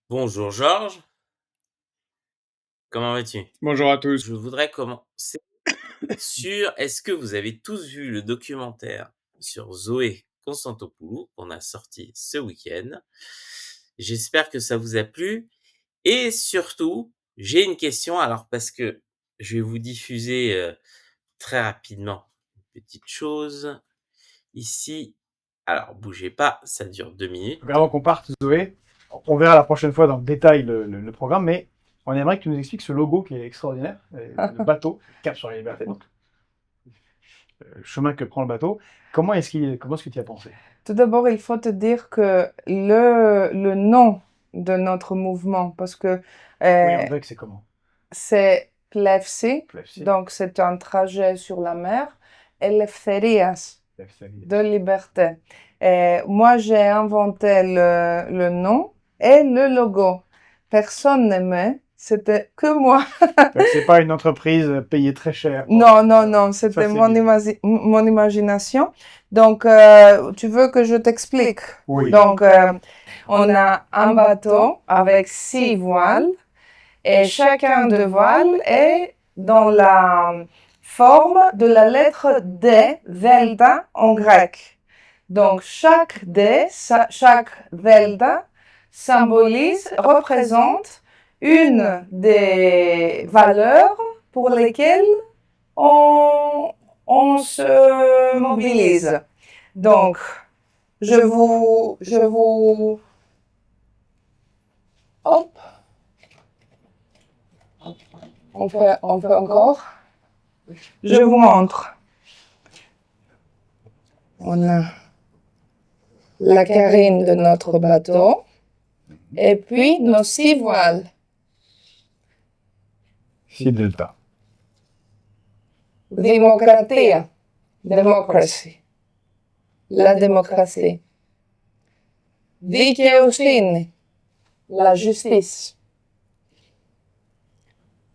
Bonjour Georges, comment vas-tu? Bonjour à tous. Je voudrais commencer sur est-ce que vous avez tous vu le documentaire sur Zoé Constantopoulou qu'on a sorti ce week-end? J'espère que ça vous a plu et surtout, j'ai une question alors parce que je vais vous diffuser, très rapidement une petite chose ici. Alors bougez pas, ça dure 2 Donc, minutes. avant qu'on parte, Zoé, on verra la prochaine fois dans le détail le programme, mais on aimerait que tu nous expliques ce logo qui est extraordinaire, le bateau, Cap sur la Liberté, donc le chemin que prend le bateau. Comment est-ce que tu y as pensé? Tout d'abord, il faut te dire que le nom de notre mouvement, parce que Oui, euh, en grec, c'est comment? c'est plevsi, Plefsi, donc c'est un trajet sur la mer, et eleftherias, plefsali. de liberté. Et moi, j'ai inventé le nom et le logo. Personne n'aimait, c'était que moi. Donc, c'est pas une entreprise payée très cher. Non, non, non, c'était Ça, c'est bien. mon imagination. Donc, tu veux que je t'explique? Oui. Donc, on a un bateau avec 6 voiles et chacun de voiles est dans la forme de la lettre D, delta en grec. Donc, chaque D, chaque delta représente une des valeurs pour lesquelles on, on se mobilise. Donc, hop, on fait encore. Je vous montre. On a la carène de notre bateau et puis nos 6 voiles. Si delta. Δημοκρατία. Democracy. La démocratie. Δικαιοσύνη. La justice.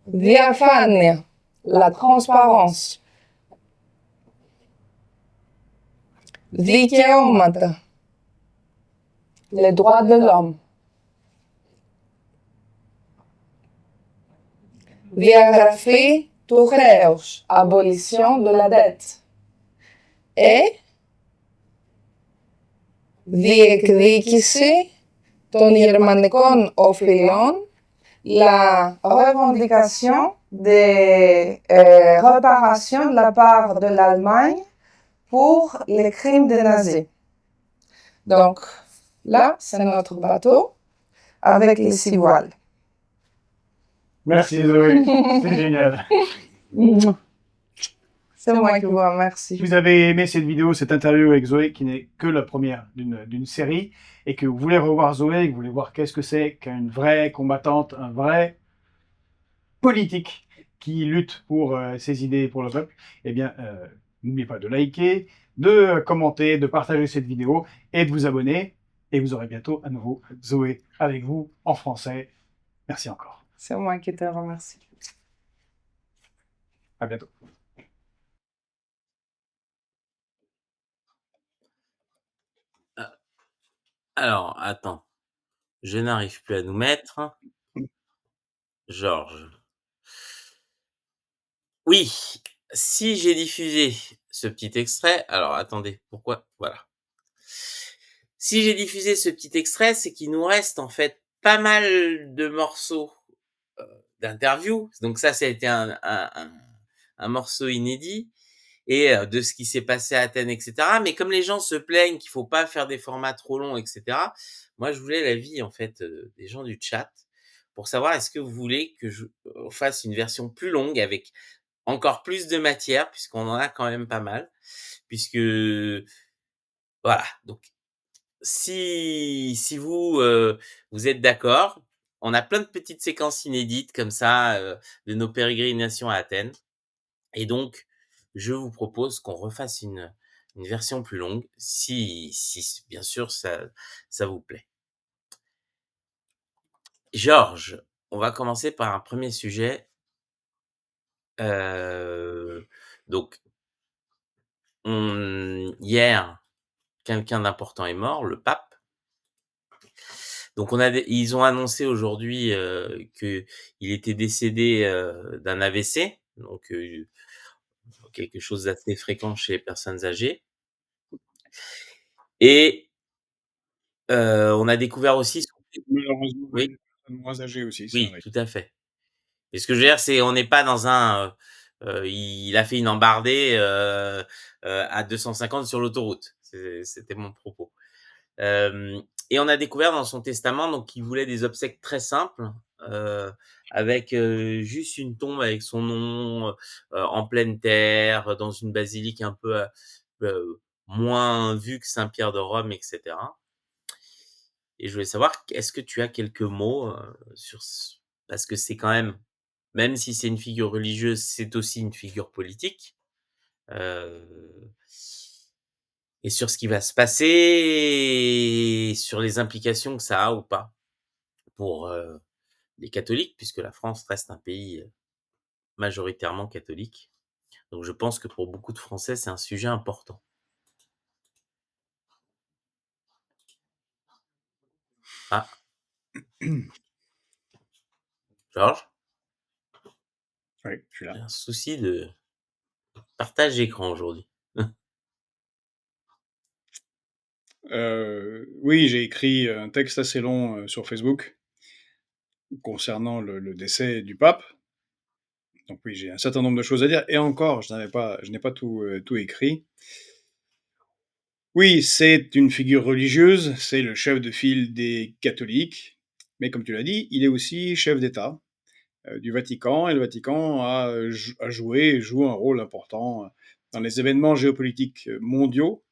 Διαφάνεια. La transparence. Δικαιώματα. Les droits de l'homme. Διαγραφή του χρέους. Abolition de la dette. Et διεκδίκηση των γερμανικών οφειλών, la revendication des réparations de la part de l'Allemagne pour les crimes des nazis. Donc, là, c'est notre bateau avec les 6 voiles. Merci Zoé, c'est génial. C'est moi qui vous remercie. Si vous avez aimé cette vidéo, cette interview avec Zoé, qui n'est que la première d'une série, et que vous voulez revoir Zoé, que vous voulez voir qu'est-ce que c'est qu'une vraie combattante, un vrai politique qui lutte pour ses idées et pour le peuple, eh bien, n'oubliez pas de liker, de commenter, de partager cette vidéo et de vous abonner. Et vous aurez bientôt à nouveau Zoé avec vous en français. Merci encore. C'est moi qui te remercie. À bientôt. Alors, attends, je n'arrive plus à nous mettre. Georges. Oui, si j'ai diffusé ce petit extrait, alors attendez, pourquoi? Voilà. Si j'ai diffusé ce petit extrait, c'est qu'il nous reste en fait pas mal de morceaux d'interview. Donc ça a été un morceau inédit et de ce qui s'est passé à Athènes, etc. Mais comme les gens se plaignent qu'il faut pas faire des formats trop longs, etc. Moi, je voulais l'avis en fait des gens du chat pour savoir est-ce que vous voulez que je fasse une version plus longue avec encore plus de matière puisqu'on en a quand même pas mal, puisque voilà. Donc si vous vous êtes d'accord, on a plein de petites séquences inédites comme ça de nos pérégrinations à Athènes, et donc je vous propose qu'on refasse une version plus longue, si bien sûr ça vous plaît. Georges, on va commencer par un premier sujet. Donc hier, quelqu'un d'important est mort, le pape. Donc ils ont annoncé aujourd'hui qu'il était décédé d'un AVC, donc quelque chose d'assez fréquent chez les personnes âgées. Et on a découvert aussi Malheureusement, oui, les personnes moins âgées aussi, ça oui, arrive. tout à fait. Et ce que je veux dire, c'est on n'est pas dans un il a fait une embardée à 250 sur l'autoroute. C'était mon propos. Et on a découvert dans son testament donc qu'il voulait des obsèques très simples, heu, avec juste une tombe avec son nom, en pleine terre, dans une basilique un peu, moins vue que Saint-Pierre de Rome, et cetera. Et je voulais savoir, est-ce que tu as quelques mots, sur ce parce que c'est quand même si c'est une figure religieuse, c'est aussi une figure politique, heu et sur ce qui va se passer et sur les implications que ça a ou pas pour, les catholiques, puisque la France reste un pays, majoritairement catholique. Donc je pense que pour beaucoup de Français, c'est un sujet important. Ah, Georges? Oui, je suis J'ai là. un souci de partage d'écran aujourd'hui. Oui, j'ai écrit un texte assez long sur Facebook concernant le décès du pape. Donc oui, j'ai un certain nombre de choses à dire. Et encore, je n'ai pas tout écrit. Oui, c'est une figure religieuse, c'est le chef de file des catholiques. Mais comme tu l'as dit, il est aussi chef d'État du Vatican. Et le Vatican a joué et joue un rôle important dans les événements géopolitiques mondiaux,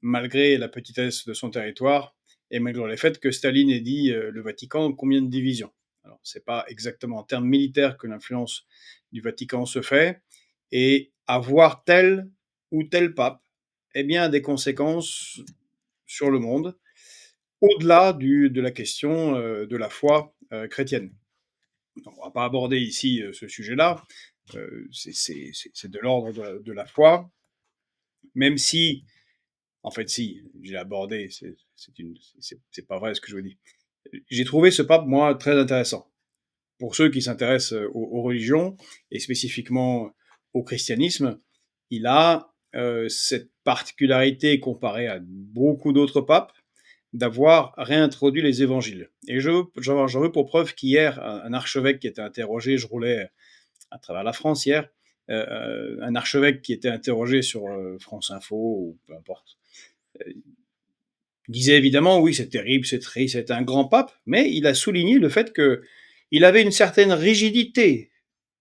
malgré la petitesse de son territoire et malgré le fait que Staline ait dit le Vatican combien de divisions. Alors, c'est pas exactement en termes militaires que l'influence du Vatican se fait, et avoir tel ou tel pape, eh bien, a des conséquences sur le monde, au-delà de la question de la foi chrétienne. Donc, on ne va pas aborder ici ce sujet-là, c'est de l'ordre de la foi, même si en fait, si, j'ai abordé, c'est pas vrai ce que je vous dis. J'ai trouvé ce pape, moi, très intéressant. Pour ceux qui s'intéressent aux religions, et spécifiquement au christianisme, il a cette particularité comparée à beaucoup d'autres papes, d'avoir réintroduit les évangiles. Et j'en veux pour preuve qu'hier, un archevêque qui était interrogé, je roulais à travers la France hier, un archevêque qui était interrogé sur France Info, ou peu importe, disait évidemment oui, c'est terrible, c'est triste, c'est un grand pape, mais il a souligné le fait que il avait une certaine rigidité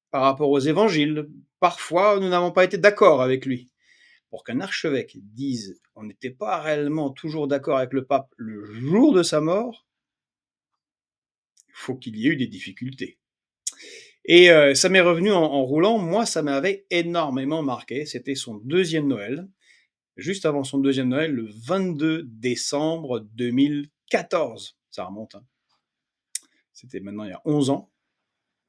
par rapport aux évangiles. Parfois, nous n'avons pas été d'accord avec lui. Pour qu'un archevêque dise on n'était pas réellement toujours d'accord avec le pape le jour de sa mort, il faut qu'il y ait eu des difficultés. Et ça m'est revenu en roulant. Moi, ça m'avait énormément marqué. C'était son deuxième Noël. Juste avant son deuxième Noël, le 22 décembre 2014. Ça remonte, hein. C'était maintenant il y a 11 ans,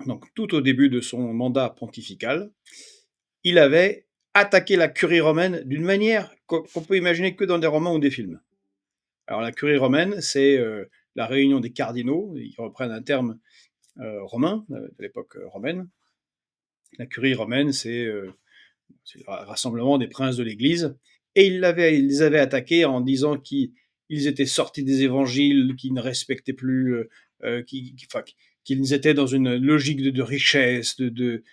donc tout au début de son mandat pontifical, il avait attaqué la curie romaine d'une manière qu'on peut imaginer que dans des romans ou des films. Alors la curie romaine, c'est la réunion des cardinaux, ils reprennent un terme romain, de l'époque romaine. La curie romaine, c'est le rassemblement des princes de l'Église, et ils les avaient attaqués en disant qu'ils étaient sortis des évangiles, qu'ils ne respectaient plus, qu'ils étaient dans une logique de richesse, de,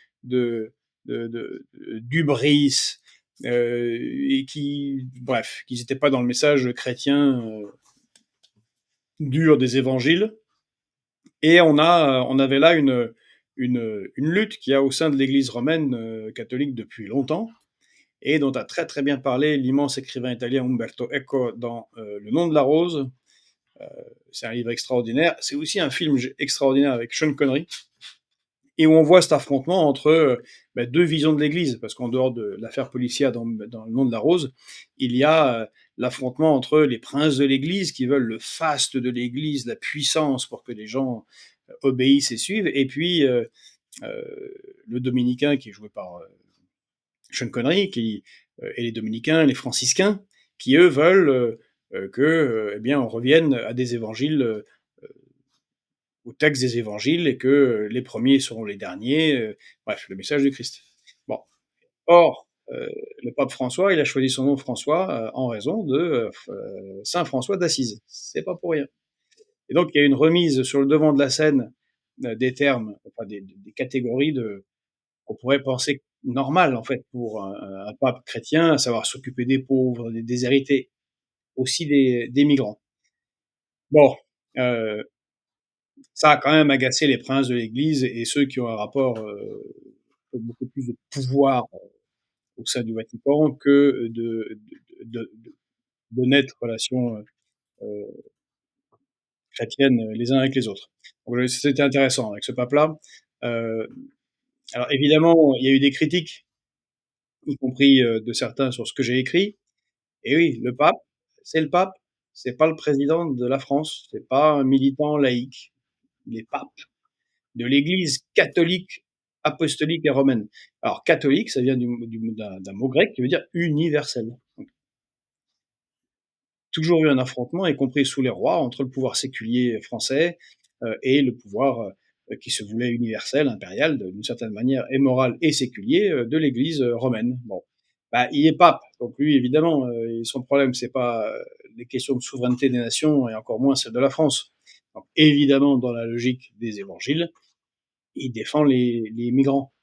d'hubris, et bref, qu'ils n'étaient pas dans le message chrétien dur des évangiles. Et on avait là une lutte qu'il y a au sein de l'Église romaine catholique depuis longtemps, et dont a très très bien parlé l'immense écrivain italien Umberto Eco dans Le nom de la rose. C'est un livre extraordinaire. C'est aussi un film extraordinaire avec Sean Connery, et où on voit cet affrontement entre deux visions de l'Église, parce qu'en dehors de l'affaire policière dans Le nom de la rose, il y a l'affrontement entre les princes de l'Église qui veulent le faste de l'Église, la puissance pour que les gens obéissent et suivent, et puis euh, le dominicain qui est joué par Sean Connery, et les dominicains, les franciscains, qui eux veulent que, eh bien, on revienne à des évangiles texte des évangiles et que les premiers seront les derniers, bref, le message du Christ. Bon. Or, le pape François, il a choisi son nom François en raison de Saint François d'Assise. C'est pas pour rien. Et donc, il y a une remise sur le devant de la scène des termes, enfin des catégories qu'on pourrait penser normales en fait pour un pape chrétien, à savoir s'occuper des pauvres, des déshérités, aussi des migrants. Bon, ça a quand même agacé les princes de l'Église et ceux qui ont un rapport beaucoup plus de pouvoir au sein du Vatican que de nettes relations chrétiennes les uns avec les autres. Donc, c'était intéressant avec ce pape-là. Alors évidemment, il y a eu des critiques, y compris de certains sur ce que j'ai écrit. Et oui, le pape, c'est pas le président de la France, c'est pas un militant laïque. Il est pape de l'Église catholique, apostolique et romaine. Alors catholique, ça vient d'un mot grec qui veut dire universel. Donc, toujours eu un affrontement, y compris sous les rois, entre le pouvoir séculier français et le pouvoir qui se voulait universel, impérial, d'une certaine manière, et moral et séculier, de l'Église romaine. Bon, bah, il est pape, donc lui, évidemment, son problème, c'est pas les questions de souveraineté des nations, et encore moins celle de la France. Donc, évidemment, dans la logique des évangiles, il défend les migrants.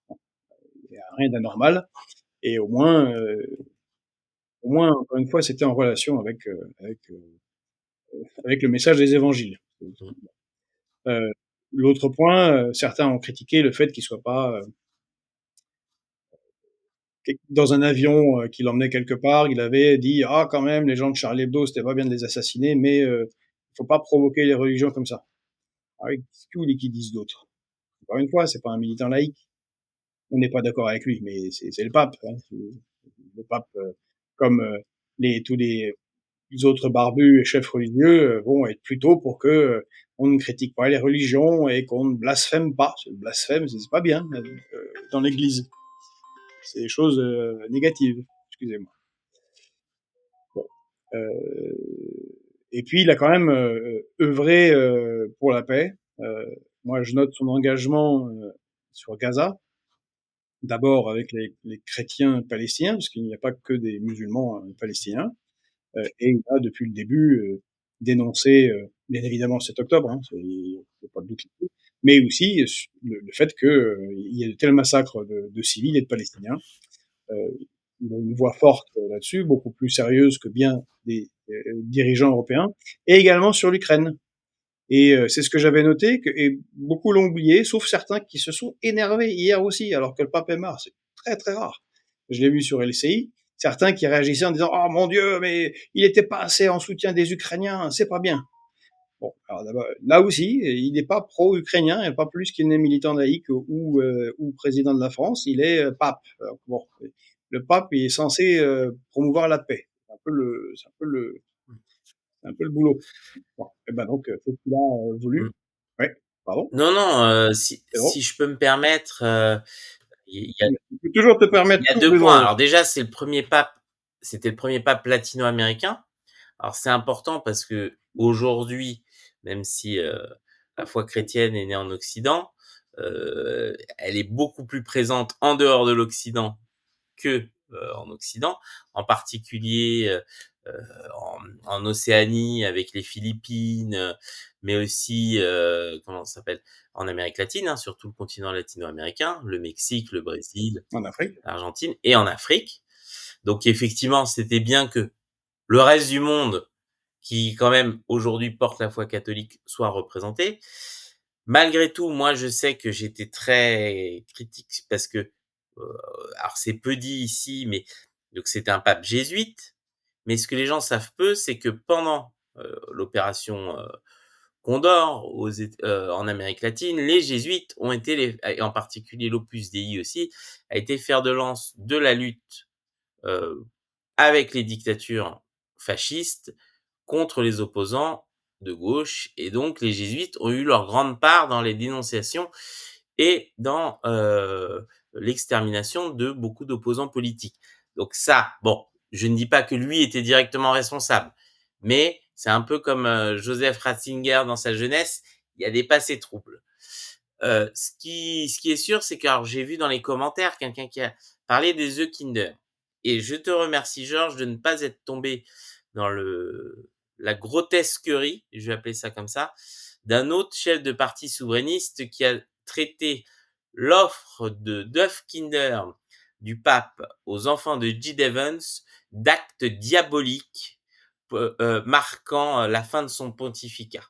Il n'y a rien d'anormal, et au moins, encore une fois, c'était en relation avec le message des évangiles. Mmh. Euh, L'autre point, certains ont critiqué le fait qu'il soit pas dans un avion qui l'emmenait quelque part. Il avait dit ah quand même les gens de Charlie Hebdo c'était pas bien de les assassiner, mais il faut pas provoquer les religions comme ça. Ah oui, qu'est-ce que vous voulez qu'ils disent d'autre? Encore une fois, c'est pas un militant laïque. On n'est pas d'accord avec lui, mais c'est le pape. Hein. Le pape, comme tous les autres barbus et chefs religieux vont être plutôt pour que on ne critique pas les religions et qu'on ne blasphème pas. Le blasphème, c'est pas bien dans l'Église. C'est des choses négatives. Excusez-moi. Bon. Et puis, il a quand même œuvré pour la paix. Moi, je note son engagement sur Gaza, d'abord avec les chrétiens palestiniens, parce qu'il n'y a pas que des musulmans palestiniens. Et il a, depuis le début, dénoncé, bien évidemment, 7 octobre, hein, il n'y a pas de doute là-dessus, mais aussi le fait qu'il y ait de tels massacres de civils et de Palestiniens. Il a une voix forte là-dessus, beaucoup plus sérieuse que bien des dirigeants européens, et également sur l'Ukraine. Et c'est ce que j'avais noté, et beaucoup l'ont oublié, sauf certains qui se sont énervés hier aussi, alors que le pape est mort. C'est très très rare. Je l'ai vu sur LCI, certains qui réagissaient en disant « Oh mon Dieu, mais il n'était pas assez en soutien des Ukrainiens, c'est pas bien ». Bon, alors là aussi, il n'est pas pro-ukrainien, et pas plus qu'il n'est militant laïque ou président de la France, il est pape. Alors, bon, le pape il est censé promouvoir la paix. C'est un peu le boulot. Bon, et ben donc, c'est ce qu'il a voulu. Mmh. Ouais, pardon. Non, non, si C'est bon. je peux me permettre, il y a Tu peux toujours te permettre il y a tout, 2 points. Bruno. Alors déjà, c'était le premier pape latino-américain. Alors c'est important parce qu'aujourd'hui, même si, la foi chrétienne est née en Occident, elle est beaucoup plus présente en dehors de l'Occident que, en Occident. En particulier, en Océanie avec les Philippines, mais aussi, comment ça s'appelle? En Amérique latine, hein, sur tout le continent latino-américain, le Mexique, le Brésil, En Afrique. l'Argentine et en Afrique. Donc effectivement, c'était bien que le reste du monde, qui quand même aujourd'hui porte la foi catholique, soit représenté. Malgré tout, moi je sais que j'étais très critique parce que, alors c'est peu dit ici, mais donc c'était un pape jésuite. Mais ce que les gens savent peu, c'est que pendant l'opération Condor en Amérique latine, les jésuites ont été, et en particulier l'Opus Dei aussi, a été fer de lance de la lutte euh, avec les dictatures fascistes contre les opposants de gauche. Et donc les jésuites ont eu leur grande part dans les dénonciations et dans l'extermination de beaucoup d'opposants politiques. Donc ça, bon, je ne dis pas que lui était directement responsable, mais c'est un peu comme Joseph Ratzinger dans sa jeunesse. il y a des passés troubles. Ce qui est sûr, c'est que alors j'ai vu dans les commentaires quelqu'un qui a parlé des œufs Kinder et je te remercie Georges de ne pas être tombé dans la grotesquerie, je vais appeler ça comme ça, d'un autre chef de parti souverainiste qui a traité l'offre d'œufs Kinder du pape aux enfants de G. Evans d'acte diabolique, marquant la fin de son pontificat.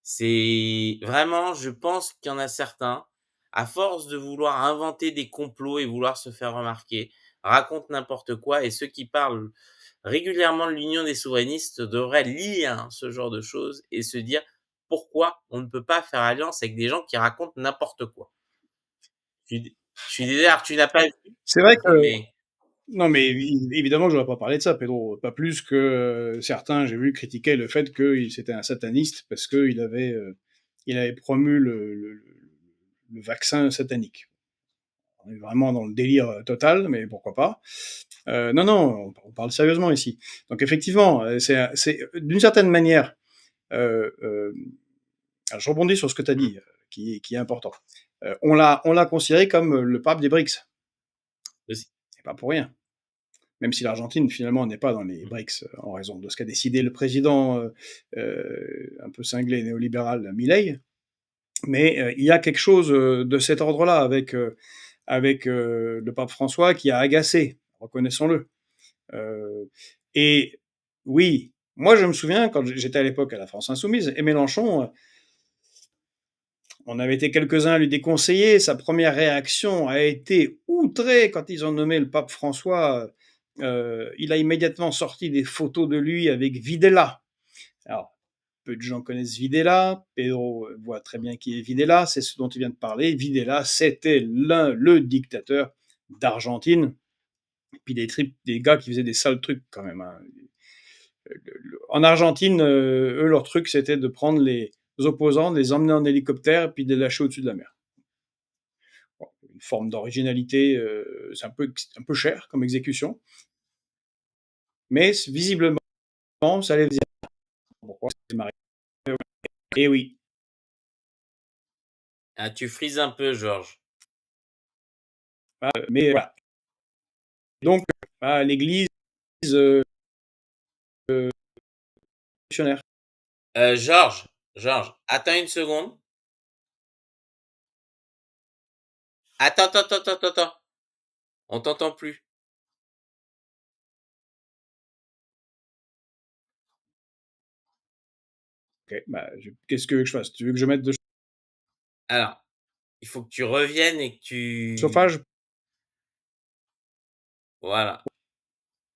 C'est vraiment, je pense qu'il y en a certains, à force de vouloir inventer des complots et vouloir se faire remarquer, racontent n'importe quoi et ceux qui parlent régulièrement de l'Union des souverainistes devraient lire ce genre de choses et se dire pourquoi on ne peut pas faire alliance avec des gens qui racontent n'importe quoi. Je suis désolé, alors tu n'as pas vu, C'est vrai que mais non, mais évidemment, je n'aurais pas parlé de ça, Pedro. Pas plus que certains, j'ai vu, critiquaient le fait qu'il c'était un sataniste parce il avait promu le vaccin satanique. On est vraiment dans le délire total, mais pourquoi pas. Non, non, on parle sérieusement ici. Donc effectivement, c'est d'une certaine manière. Euh, euh, alors je rebondis sur ce que tu as dit, qui est important. On l'a considéré comme le pape des BRICS. aussi. C'est pas pour rien. Même si l'Argentine, finalement, n'est pas dans les BRICS, en raison de ce qu'a décidé le président un peu cinglé néolibéral Milei. Mais il y a quelque chose de cet ordre-là avec le pape François qui a agacé, reconnaissons-le. Et oui, moi je me souviens, quand j'étais à l'époque à la France Insoumise, et Mélenchon, on avait été quelques-uns à lui déconseiller, sa première réaction a été outrée quand ils ont nommé le pape François. Il a immédiatement sorti des photos de lui avec Videla. Alors, peu de gens connaissent Videla. Pedro voit très bien qui est Videla. C'est ce dont il vient de parler. Videla, c'était le dictateur d'Argentine. Et puis des gars qui faisaient des sales trucs quand même. Hein. En Argentine, eux, leur truc, c'était de prendre les opposants, de les emmener en hélicoptère, puis de les lâcher au-dessus de la mer. Bon, une forme d'originalité, c'est un peu cher comme exécution. Mais visiblement, ça les faisait. Pourquoi c'est marié. Et oui. Ah, tu frises un peu, Georges. Mais voilà. Donc, l'Église euh, missionnaire. Georges, attends une seconde. Attends. On t'entend plus. Ok, qu'est-ce que je fasse? Tu veux que je mette de Alors, il faut que tu reviennes et que tu... chauffage? Voilà.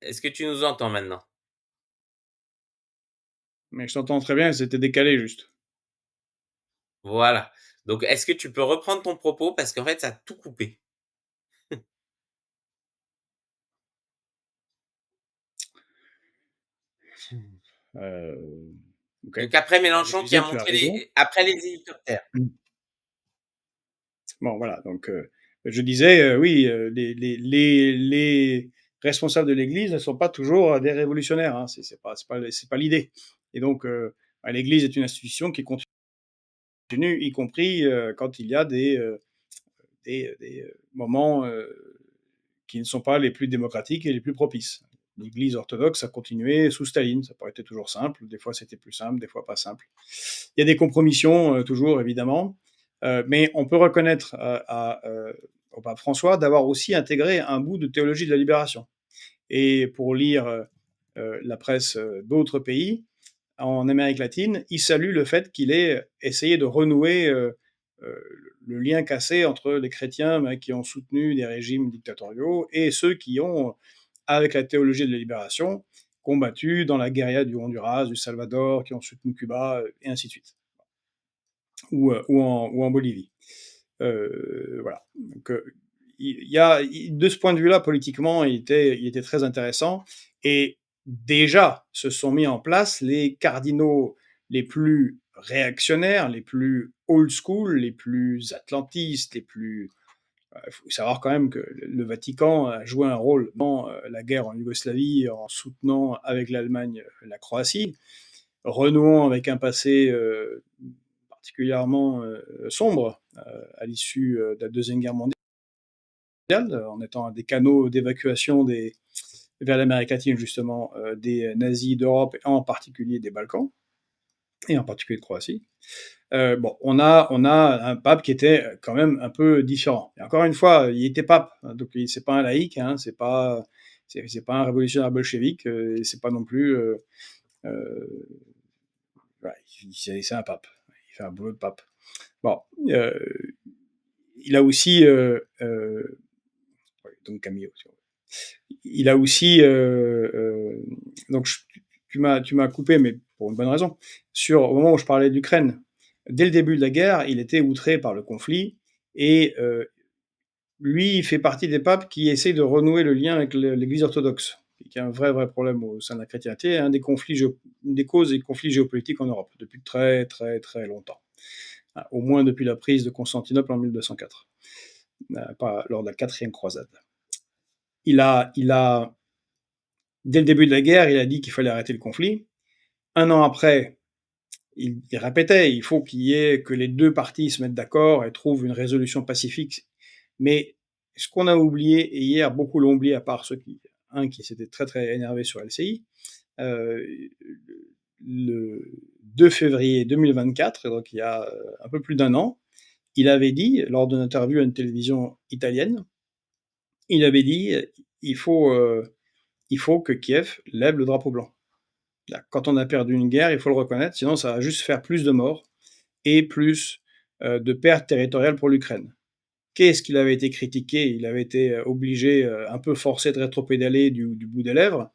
Est-ce que tu nous entends maintenant? Mais je t'entends très bien, c'était décalé juste. Voilà. Donc, est-ce que tu peux reprendre ton propos parce qu'en fait, ça a tout coupé. Euh, ok. Donc après Mélenchon Je qui a disais, tu as montré raison. après les hélicoptères. Bon, voilà. Donc, je disais, oui, les responsables de l'Église ne sont pas toujours des révolutionnaires. Hein. C'est pas l'idée. Et donc, l'Église est une institution qui continue, y compris quand il y a des moments qui ne sont pas les plus démocratiques et les plus propices. L'Église orthodoxe a continué sous Staline, ça n'a pas été toujours simple, des fois c'était plus simple, des fois pas simple. Il y a des compromissions toujours, évidemment, mais on peut reconnaître au pape François d'avoir aussi intégré un bout de théologie de la libération. Et pour lire la presse d'autres pays, en Amérique latine, il salue le fait qu'il ait essayé de renouer euh, le lien cassé entre les chrétiens qui ont soutenu des régimes dictatoriaux et ceux qui ont, avec la théologie de la libération, combattu dans la guérilla du Honduras, du Salvador, qui ont soutenu Cuba, et ainsi de suite, ou en Bolivie. Voilà. Donc, de ce point de vue-là, politiquement, il était très intéressant. Et déjà se sont mis en place les cardinaux les plus réactionnaires, les plus old school, les plus atlantistes, les plus... Il faut savoir quand même que le Vatican a joué un rôle dans la guerre en Yougoslavie en soutenant avec l'Allemagne la Croatie, renouant avec un passé particulièrement sombre à l'issue de la Deuxième Guerre mondiale, en étant un des canaux d'évacuation vers l'Amérique latine, justement, des nazis d'Europe, en particulier des Balkans, et en particulier de Croatie. Bon, on a un pape qui était quand même un peu différent. Et encore une fois, il était pape, hein, donc c'est pas un laïc, hein, c'est pas un révolutionnaire bolchevique, c'est pas non plus, voilà, c'est un pape. Il fait un boulot de pape. Bon, il a aussi, donc Camillo. Il a aussi, donc tu m'as coupé, mais pour une bonne raison. Au moment où je parlais d'Ukraine, dès le début de la guerre, il était outré par le conflit et lui, il fait partie des papes qui essaient de renouer le lien avec l'Église orthodoxe, qui a un vrai problème au sein de la chrétienté, une des causes des conflits géopolitiques en Europe depuis très longtemps, au moins depuis la prise de Constantinople en 1204, lors de la 4e croisade. Il a, dès le début de la guerre, il a dit qu'il fallait arrêter le conflit. Un an après, il répétait, il faut que les deux parties se mettent d'accord et trouvent une résolution pacifique. Mais ce qu'on a oublié, et hier beaucoup l'ont oublié, à part qui s'était très énervé sur LCI, le 2 février 2024, donc il y a un peu plus d'un an, il avait dit, lors d'une interview à une télévision italienne, il avait dit il faut que Kiev lève le drapeau blanc. Quand on a perdu une guerre, il faut le reconnaître, sinon ça va juste faire plus de morts et plus de pertes territoriales pour l'Ukraine. Qu'est-ce qu'il avait été critiqué? Il avait été obligé, un peu forcé de rétropédaler du bout des lèvres,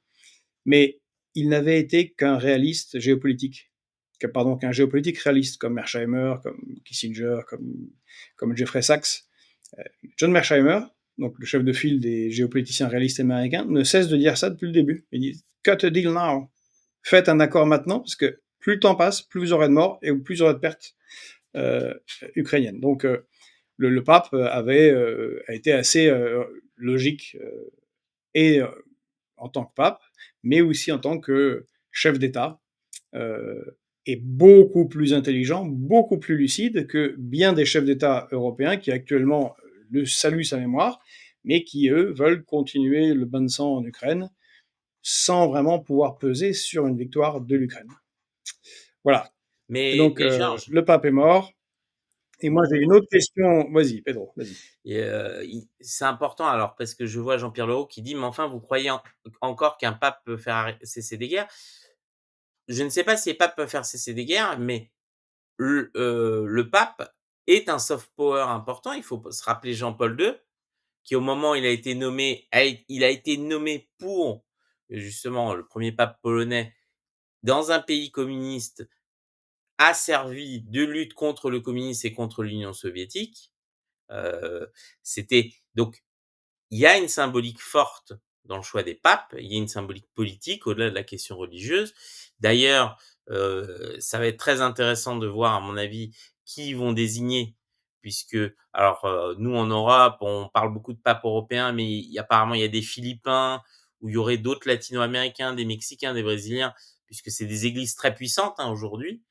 mais il n'avait été qu'un réaliste géopolitique. Qu'un géopolitique réaliste, comme Mearsheimer, comme Kissinger, comme Jeffrey Sachs. John Mearsheimer, donc le chef de file des géopoliticiens réalistes américains, ne cesse de dire ça depuis le début. Il dit « cut a deal now ». Faites un accord maintenant, parce que plus le temps passe, plus vous aurez de morts et plus vous aurez de pertes ukrainiennes. Donc le pape a été assez logique et en tant que pape, mais aussi en tant que chef d'État, et beaucoup plus intelligent, beaucoup plus lucide que bien des chefs d'État européens qui actuellement saluent sa mémoire, mais qui, eux, veulent continuer le bain de sang en Ukraine sans vraiment pouvoir peser sur une victoire de l'Ukraine. Voilà. Et Mais donc, Georges, le pape est mort. Et moi, j'ai une autre question. Vas-y, Pedro, vas-y. c'est important alors parce que je vois Jean-Pierre Leroux qui dit: «Mais enfin, vous croyez encore qu'un pape peut faire cesser des guerres?» Je ne sais pas si les papes peuvent faire cesser des guerres, mais le pape est un soft power important. Il faut se rappeler Jean-Paul II, qui au moment où il a été nommé, il a été nommé pour justement le premier pape polonais dans un pays communiste, a servi de lutte contre le communisme et contre l'Union soviétique. C'était donc il y a une symbolique forte dans le choix des papes, il y a une symbolique politique au-delà de la question religieuse. D'ailleurs, ça va être très intéressant de voir, à mon avis, qui ils vont désigner puisque alors, nous en Europe, on parle beaucoup de papes européens, mais apparemment il y a des Philippins, où il y aurait d'autres latino-américains, des Mexicains, des Brésiliens, puisque c'est des églises très puissantes, hein, aujourd'hui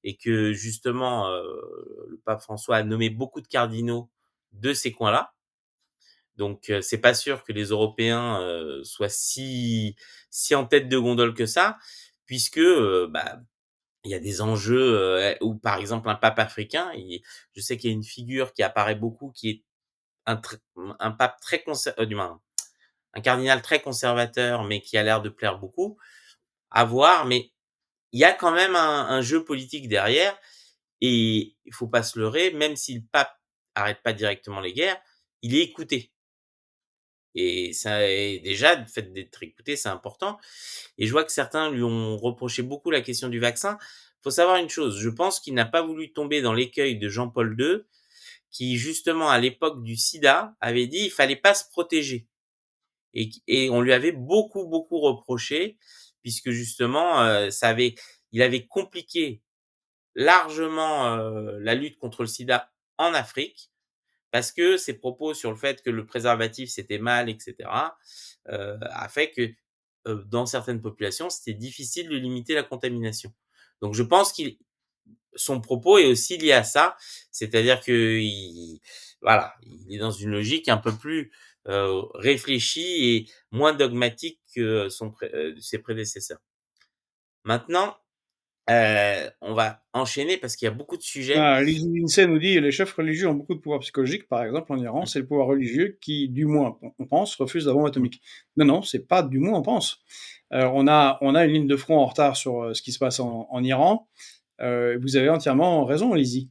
et que justement, le pape François a nommé beaucoup de cardinaux de ces coins-là. Donc, c'est pas sûr que les Européens soient si en tête de gondole que ça, puisque il y a des enjeux ou par exemple un pape africain. Je sais qu'il y a une figure qui apparaît beaucoup, qui est un pape très du moins un cardinal très conservateur, mais qui a l'air de plaire beaucoup. À voir, mais il y a quand même un jeu politique derrière et il faut pas se leurrer, même si le pape arrête pas directement les guerres, il est écouté. Et ça est déjà, le fait d'être écouté, c'est important. Et je vois que certains lui ont reproché beaucoup la question du vaccin. Faut savoir une chose, je pense qu'il n'a pas voulu tomber dans l'écueil de Jean-Paul II, qui justement à l'époque du sida avait dit il fallait pas se protéger. Et on lui avait beaucoup reproché, puisque justement il avait compliqué largement la lutte contre le sida en Afrique, parce que ses propos sur le fait que le préservatif c'était mal, etc., a fait que dans certaines populations c'était difficile de limiter la contamination. Donc je pense son propos est aussi lié à ça. C'est-à-dire qu'il voilà, il est dans une logique un peu plus, réfléchie et moins dogmatique que ses prédécesseurs. Maintenant, on va enchaîner parce qu'il y a beaucoup de sujets. Ah, l'INSEE nous dit: «Les chefs religieux ont beaucoup de pouvoir psychologique». Par exemple, en Iran, Mmh, c'est le pouvoir religieux qui, du moins on pense, refuse la bombe mmh. atomique. Non, non, c'est pas du moins on pense. On a une ligne de front en retard sur, ce qui se passe en Iran. Vous avez entièrement raison, Lizzie.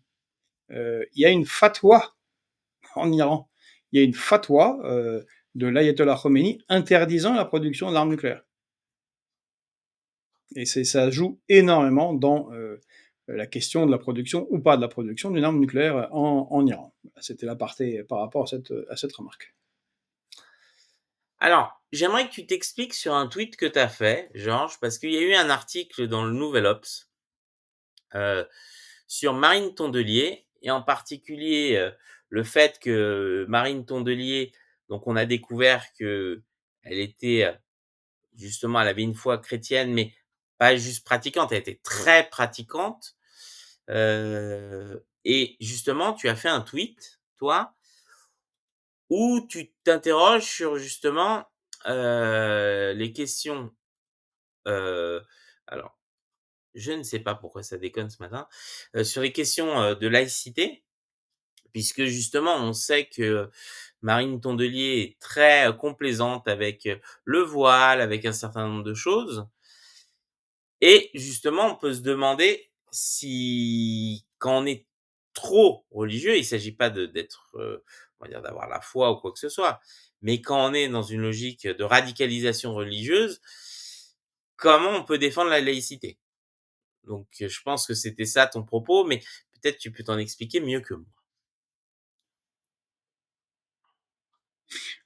Il y a une fatwa en Iran. Il y a une fatwa, de l'ayatollah Khomeini interdisant la production d'armes nucléaires. Et ça joue énormément dans la question de la production ou pas de la production d'une arme nucléaire en Iran. C'était l'aparté par rapport à cette remarque. Alors, j'aimerais que tu t'expliques sur un tweet que tu as fait, Georges, parce qu'il y a eu un article dans le Nouvel Obs, heu, sur Marine Tondelier et en particulier, le fait que Marine Tondelier, donc on a découvert qu'elle était, justement, elle avait une foi chrétienne, mais pas juste pratiquante, elle était très pratiquante. Et justement, tu as fait un tweet, toi, où tu t'interroges sur justement, les questions, heu, alors je ne sais pas pourquoi ça déconne ce matin, sur les questions, de laïcité, puisque justement on sait que Marine Tondelier est très, complaisante avec, le voile, avec un certain nombre de choses. Et justement, on peut se demander si quand on est trop religieux, il s'agit pas d'être, on va dire d'avoir la foi ou quoi que ce soit, mais quand on est dans une logique de radicalisation religieuse, comment on peut défendre la laïcité? Donc, je pense que c'était ça ton propos, mais peut-être tu peux t'en expliquer mieux que moi.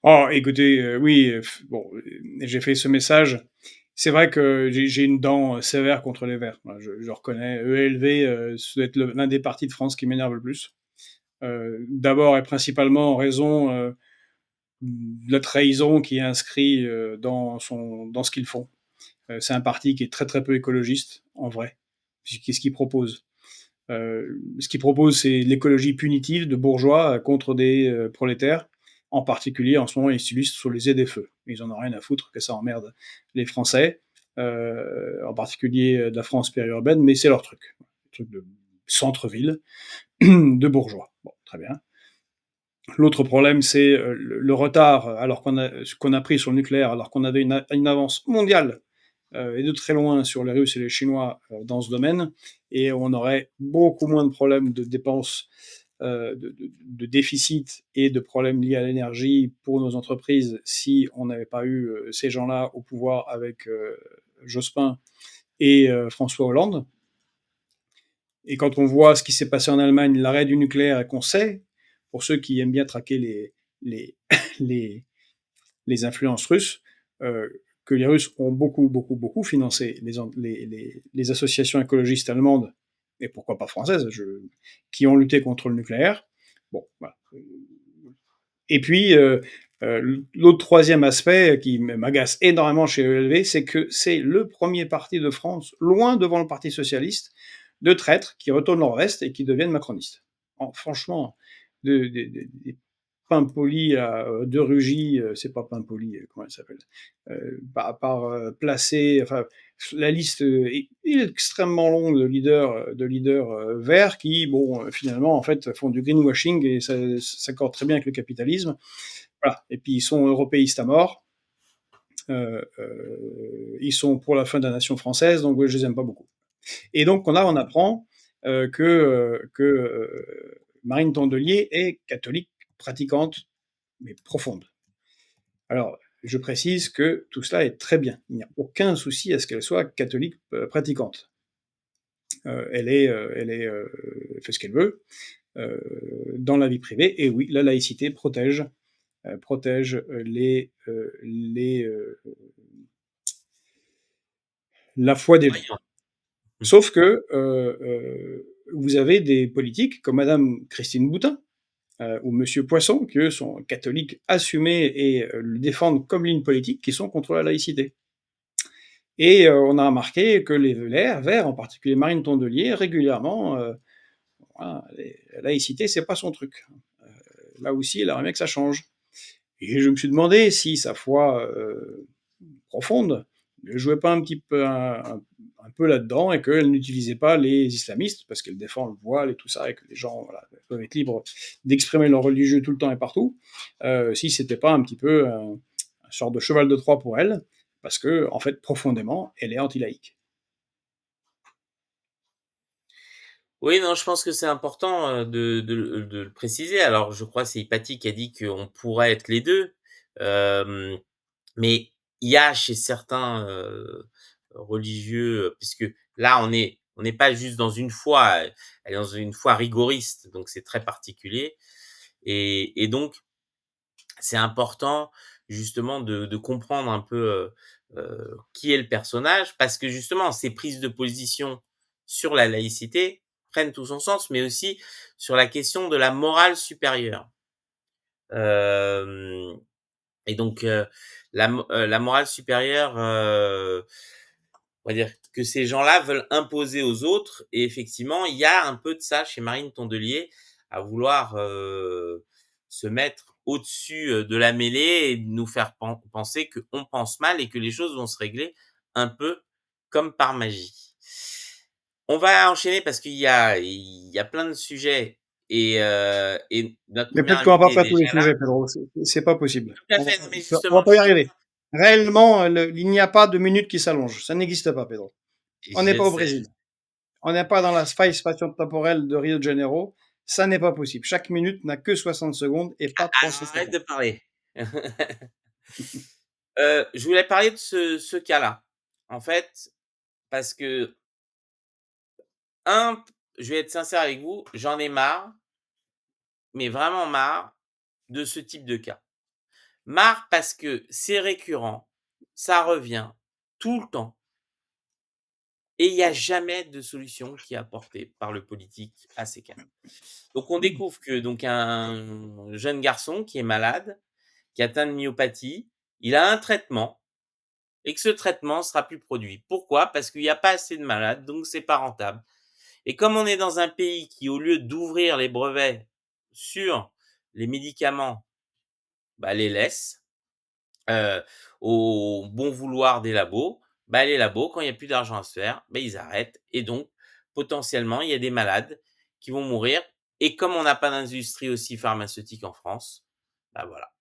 Oh, écoutez, oui, bon, j'ai fait ce message. C'est vrai que j'ai une dent sévère contre les Verts. Voilà, je reconnais. ELV, ça doit être l'un des partis de France qui m'énerve le plus. D'abord et principalement en raison de la trahison qui est inscrit dans ce qu'ils font. C'est un parti qui est très très peu écologiste, en vrai. Qu'est-ce qu'il propose? Ce qu'il propose, c'est l'écologie punitive de bourgeois contre des prolétaires. En particulier, en ce moment, ils s'illustrent sur les ZFE. Ils en ont rien à foutre que ça emmerde les Français, en particulier de la France périurbaine, mais c'est leur truc. Truc de centre-ville, de bourgeois. Bon, très bien. L'autre problème, c'est le retard alors qu'on a pris sur le nucléaire, alors qu'on avait une avance mondiale et de très loin sur les Russes et les Chinois dans ce domaine, et on aurait beaucoup moins de problèmes de dépenses, de déficit et de problèmes liés à l'énergie pour nos entreprises si on n'avait pas eu ces gens-là au pouvoir avec Jospin et François Hollande. Et quand on voit ce qui s'est passé en Allemagne, l'arrêt du nucléaire, et qu'on sait, pour ceux qui aiment bien traquer les, les, les influences russes, que les Russes ont beaucoup, beaucoup, beaucoup financé les associations écologistes allemandes, et pourquoi pas françaises, qui ont lutté contre le nucléaire. Bon, voilà. Et puis, l'autre troisième aspect qui m'agace énormément chez ELV, c'est que c'est le premier parti de France, loin devant le Parti socialiste, de traîtres qui retournent leur veste et qui deviennent macronistes. Franchement, des Pimpoli de Rugy, c'est pas Pimpoli, comment elle s'appelle, Placé, enfin, la liste est extrêmement longue de leaders verts qui, bon, finalement, en fait, font du greenwashing et ça s'accorde très bien avec le capitalisme. Voilà. Et puis ils sont européistes à mort. Ils sont pour la fin de la nation française, donc je les aime pas beaucoup. Et donc on apprend que Marine Tondelier est catholique pratiquante, mais profonde. Alors, je précise que tout cela est très bien. Il n'y a aucun souci à ce qu'elle soit catholique pratiquante. Elle fait ce qu'elle veut dans la vie privée. Et oui, la laïcité protège la foi des gens. Voyons. Sauf que vous avez des politiques comme Madame Christine Boutin ou Monsieur Poisson, qui eux sont catholiques assumés et le défendent comme ligne politique, qui sont contre la laïcité. Et on a remarqué que les Verts, en particulier Marine Tondelier, régulièrement, voilà, la laïcité, c'est pas son truc. Là aussi, elle aimerait bien que ça change. Et je me suis demandé si sa foi profonde ne jouait pas un petit peu un peu là-dedans et qu'elle n'utilisait pas les islamistes parce qu'elle défend le voile et tout ça et que les gens voilà, peuvent être libres d'exprimer leur religieux tout le temps et partout. Si c'était pas un petit peu un sorte de cheval de Troie pour elle parce que en fait profondément elle est anti-laïque. Oui, non, je pense que c'est important, de le préciser. Alors, je crois que c'est Hypatie qui a dit qu'on pourrait être les 2, mais il y a chez certains, religieux, puisque là, on n'est pas juste dans une foi, elle est dans une foi rigoriste, donc c'est très particulier et donc c'est important justement de comprendre un peu, qui est le personnage parce que justement ces prises de position sur la laïcité prennent tout son sens, mais aussi sur la question de la morale supérieure. Hem et donc la morale supérieure, on va dire que ces gens-là veulent imposer aux autres et effectivement, il y a un peu de ça chez Marine Tondelier à vouloir, se mettre au-dessus, de la mêlée et de nous faire penser qu'on pense mal et que les choses vont se régler un peu comme par magie. On va enchaîner parce qu'il y a plein de sujets et notre Mais 1er peut-être qu'on va pas invité est faire tous les déjà là. sujets, Pedro, c'est pas possible. Tout à fait, mais On va justement, pas y arriver. Réellement, il n'y a pas de minute qui s'allonge. Ça n'existe pas, Pedro. On n'est je pas au sais. Brésil. On n'est pas dans la faille spatio-temporelle de Rio de Janeiro. Ça n'est pas possible. Chaque minute n'a que 60 secondes et pas Alors 300 arrête secondes. de parler. Je voulais parler de ce cas-là. En fait, parce que un, je vais être sincère avec vous, j'en ai marre, mais vraiment marre de ce type de cas. Marre parce que c'est récurrent, ça revient tout le temps et il y a jamais de solution qui est apportée par le politique à ces cas. Donc on découvre que donc un jeune garçon qui est malade, qui est atteint de myopathie, il a un traitement et que ce traitement sera plus produit. Pourquoi? Parce qu'il y a pas assez de malades, donc c'est pas rentable. Et comme on est dans un pays qui, au lieu d'ouvrir les brevets sur les médicaments, bah, les laisse, heu, au bon vouloir des labos, bah, les labos, quand il y a plus d'argent à se faire, bah, ils arrêtent et donc potentiellement, il y a des malades qui vont mourir et comme on n'a pas d'industrie aussi pharmaceutique en France, bah, voilà.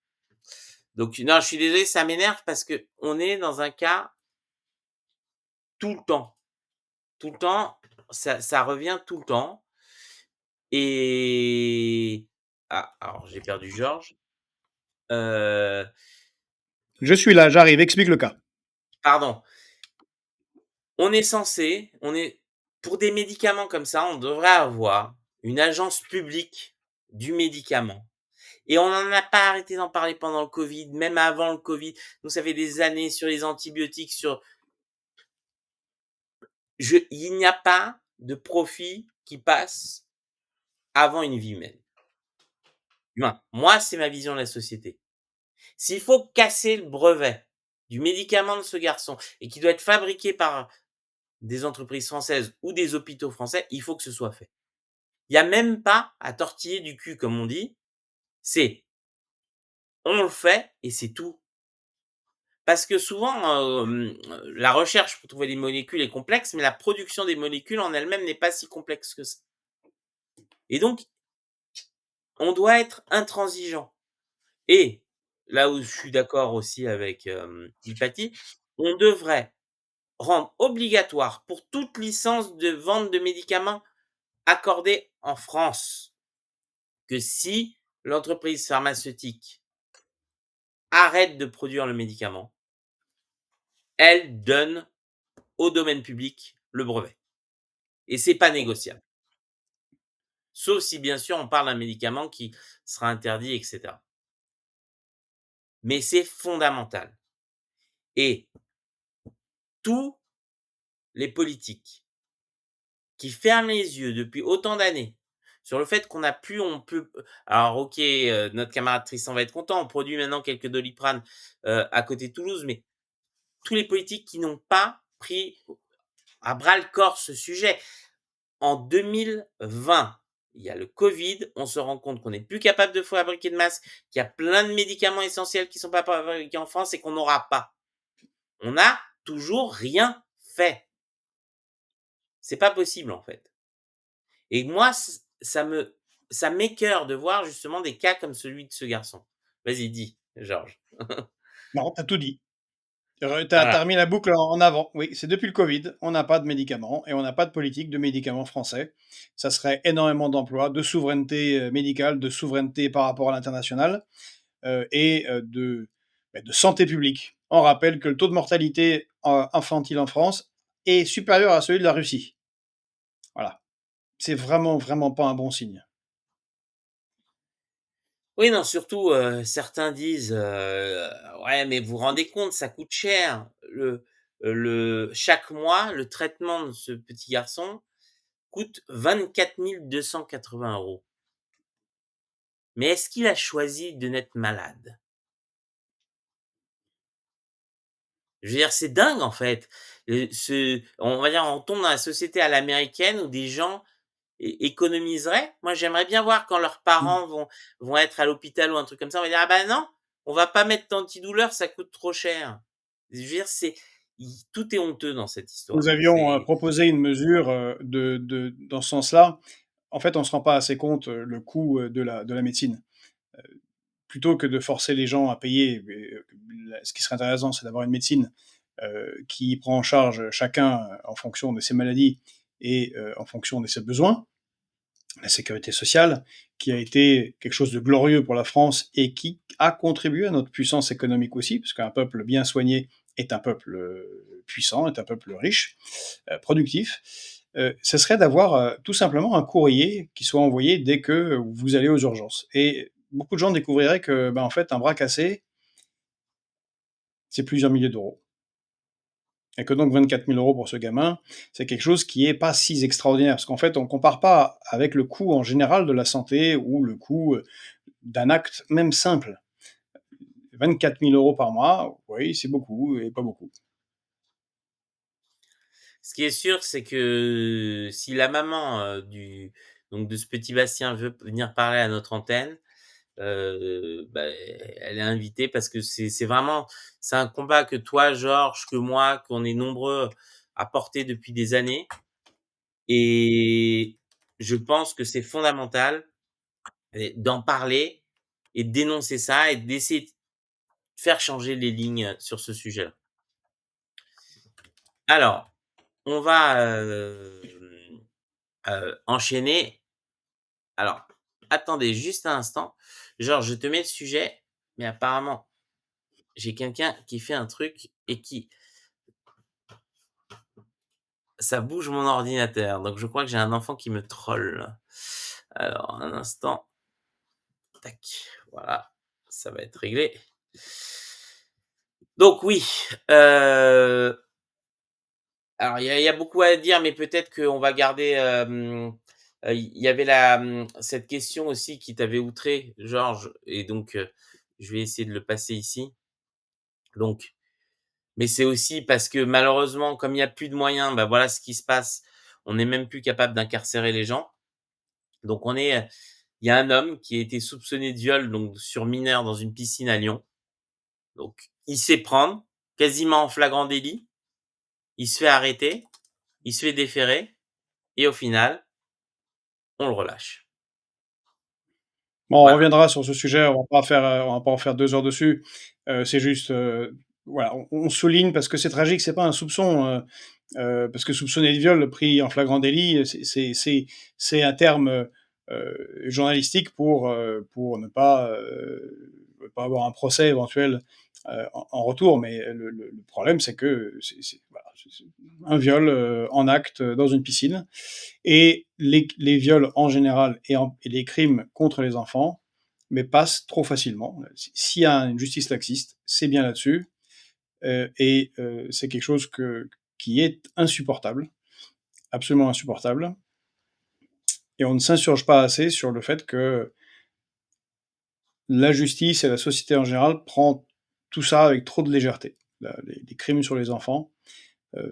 Donc non, je suis désolé, ça m'énerve parce qu'on est dans un cas tout le temps. Tout le temps, ça revient tout le temps et alors j'ai perdu Georges. Heu, Je suis là, j'arrive. Explique le cas. Pardon. On est pour des médicaments comme ça, on devrait avoir une agence publique du médicament et on n'en a pas arrêté d'en parler pendant le covid, même avant le covid. Nous, ça fait des années sur les antibiotiques, sur il n'y a pas de profit qui passe avant une vie humaine. Moi, c'est ma vision de la société. S'il faut casser le brevet du médicament de ce garçon et qui doit être fabriqué par des entreprises françaises ou des hôpitaux français, il faut que ce soit fait. Il y a même pas à tortiller du cul comme on dit, c'est on le fait et c'est tout. Parce que souvent, la recherche pour trouver des molécules est complexe, mais la production des molécules en elle-même n'est pas si complexe que ça. Et donc, on doit être intransigeant. Et là où je suis d'accord aussi avec, Hypatie, on devrait rendre obligatoire pour toute licence de vente de médicaments accordée en France, que si l'entreprise pharmaceutique arrête de produire le médicament, elle donne au domaine public le brevet et c'est pas négociable. Sauf si bien sûr on parle d'un médicament qui sera interdit et cetera. Mais c'est fondamental et tous les politiques qui ferment les yeux depuis autant d'années sur le fait qu'on n'a plus on peut alors OK, notre camarade Tristan va être content, on produit maintenant quelques Doliprane, à côté de Toulouse, mais tous les politiques qui n'ont pas pris à bras le corps ce sujet. En 2020, il y a le Covid, on se rend compte qu'on n'est plus capable de fabriquer de masques, qu'il y a plein de médicaments essentiels qui sont pas fabriqués en France et qu'on n'aura pas. On n'a toujours rien fait. C'est pas possible, en fait. Et moi, ça m'écoeure de voir justement des cas comme celui de ce garçon. Vas-y, dis, Georges. Non, tu as tout dit. Tu as Voilà. remis la boucle en avant. Oui, c'est depuis le Covid, on n'a pas de médicaments et on n'a pas de politique de médicaments français. Ça serait énormément d'emplois, de souveraineté médicale, de souveraineté par rapport à l'international et de santé publique. On rappelle que le taux de mortalité infantile en France est supérieur à celui de la Russie. Voilà. C'est vraiment, vraiment pas un bon signe. Oui, non, surtout, certains disent, «Ouais, mais vous vous rendez compte, ça coûte cher». Chaque mois, le traitement de ce petit garçon coûte 24 280 €. Mais est-ce qu'il a choisi de naître malade? Je veux dire, c'est dingue, en fait. On va dire, on tombe dans la société à l'américaine où des gens économiseraient. Moi, j'aimerais bien voir quand leurs Mmh. parents vont être à l'hôpital ou un truc comme ça, on va dire: «Ah bah non, on va pas mettre d'antidouleur, ça coûte trop cher». Je veux dire, tout est honteux dans cette Nous histoire. avions proposé une mesure dans ce sens-là. En fait, on ne se rend pas assez compte le coût de la médecine. Plutôt que de forcer les gens à payer, ce qui serait intéressant, c'est d'avoir une médecine qui prend en charge chacun en fonction de ses maladies et en fonction de ses besoins. La sécurité sociale, qui a été quelque chose de glorieux pour la France et qui a contribué à notre puissance économique aussi, parce qu'un peuple bien soigné est un peuple puissant, est un peuple riche, productif. Ce serait d'avoir tout simplement un courrier qui soit envoyé dès que vous allez aux urgences. Et beaucoup de gens découvriraient que, ben, en fait, un bras cassé, c'est plusieurs milliers d'euros. Et que donc 24 000 euros pour ce gamin, c'est quelque chose qui est pas si extraordinaire. Parce qu'en fait, on compare pas avec le coût en général de la santé ou le coût d'un acte, même simple. 24 000 euros par mois, oui, c'est beaucoup et pas beaucoup. Ce qui est sûr, c'est que si la maman, de ce petit Bastien veut venir parler à notre antenne, bah, elle est invitée parce que c'est vraiment c'est un combat que toi, Georges, que moi, qu'on est nombreux à porter depuis des années et je pense que c'est fondamental d'en parler et de dénoncer ça et d'essayer de faire changer les lignes sur ce sujet-là. Alors, on va, enchaîner. Alors, attendez juste un instant. Genre, je te mets le sujet, mais apparemment, j'ai quelqu'un qui fait un truc et qui ça bouge mon ordinateur, donc je crois que j'ai un enfant qui me troll. Alors, un instant. Tac, voilà, ça va être réglé. Donc oui, alors il y a beaucoup à dire, mais peut-être qu'on va garder, il y avait cette question aussi qui t'avait outré, Georges et donc je vais essayer de le passer ici. Donc mais c'est aussi parce que malheureusement, comme il y a plus de moyens, bah, voilà ce qui se passe. On n'est même plus capable d'incarcérer les gens. Donc il y a un homme qui a été soupçonné de viol donc sur mineur dans une piscine à Lyon. Donc il se fait prendre, quasiment en flagrant délit. Il se fait arrêter, il se fait déférer et au final, on le relâche. Bon, on Voilà. reviendra sur ce sujet, on va pas en faire 2 heures dessus. C'est juste, voilà, on souligne parce que c'est tragique, c'est pas un soupçon, parce que soupçonner de viol pris en flagrant délit, c'est un terme, journalistique pour ne pas avoir un procès éventuel, en retour. Mais le problème, c'est que c'est voilà, c'est un viol, en acte, dans une piscine. Et les viols en général et les crimes contre les enfants, mais passent trop facilement. S'il y a une justice laxiste, c'est bien là-dessus, c'est quelque chose qui est insupportable, absolument insupportable. Et on ne s'insurge pas assez sur le fait que la justice et la société en général prend tout ça avec trop de légèreté. Les crimes sur les enfants,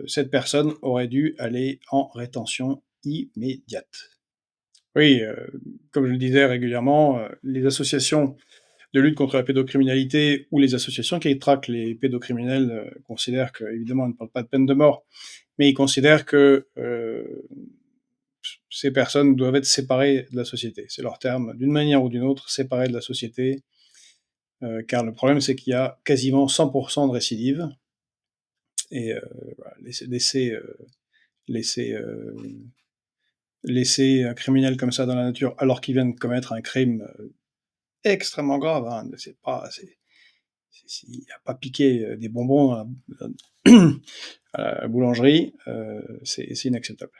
cette personne aurait dû aller en rétention immédiate. Oui, comme je le disais régulièrement, les associations de lutte contre la pédocriminalité ou les associations qui traquent les pédocriminels considèrent qu'évidemment, on ne parle pas de peine de mort, mais ils considèrent que ces personnes doivent être séparées de la société. C'est leur terme, d'une manière ou d'une autre, séparées de la société, car le problème, c'est qu'il y a quasiment 100% de récidive, et voilà, laisser un criminel comme ça dans la nature alors qu'il vient de commettre un crime extrêmement grave, hein, il n'a pas piqué des bonbons à la boulangerie, c'est inacceptable.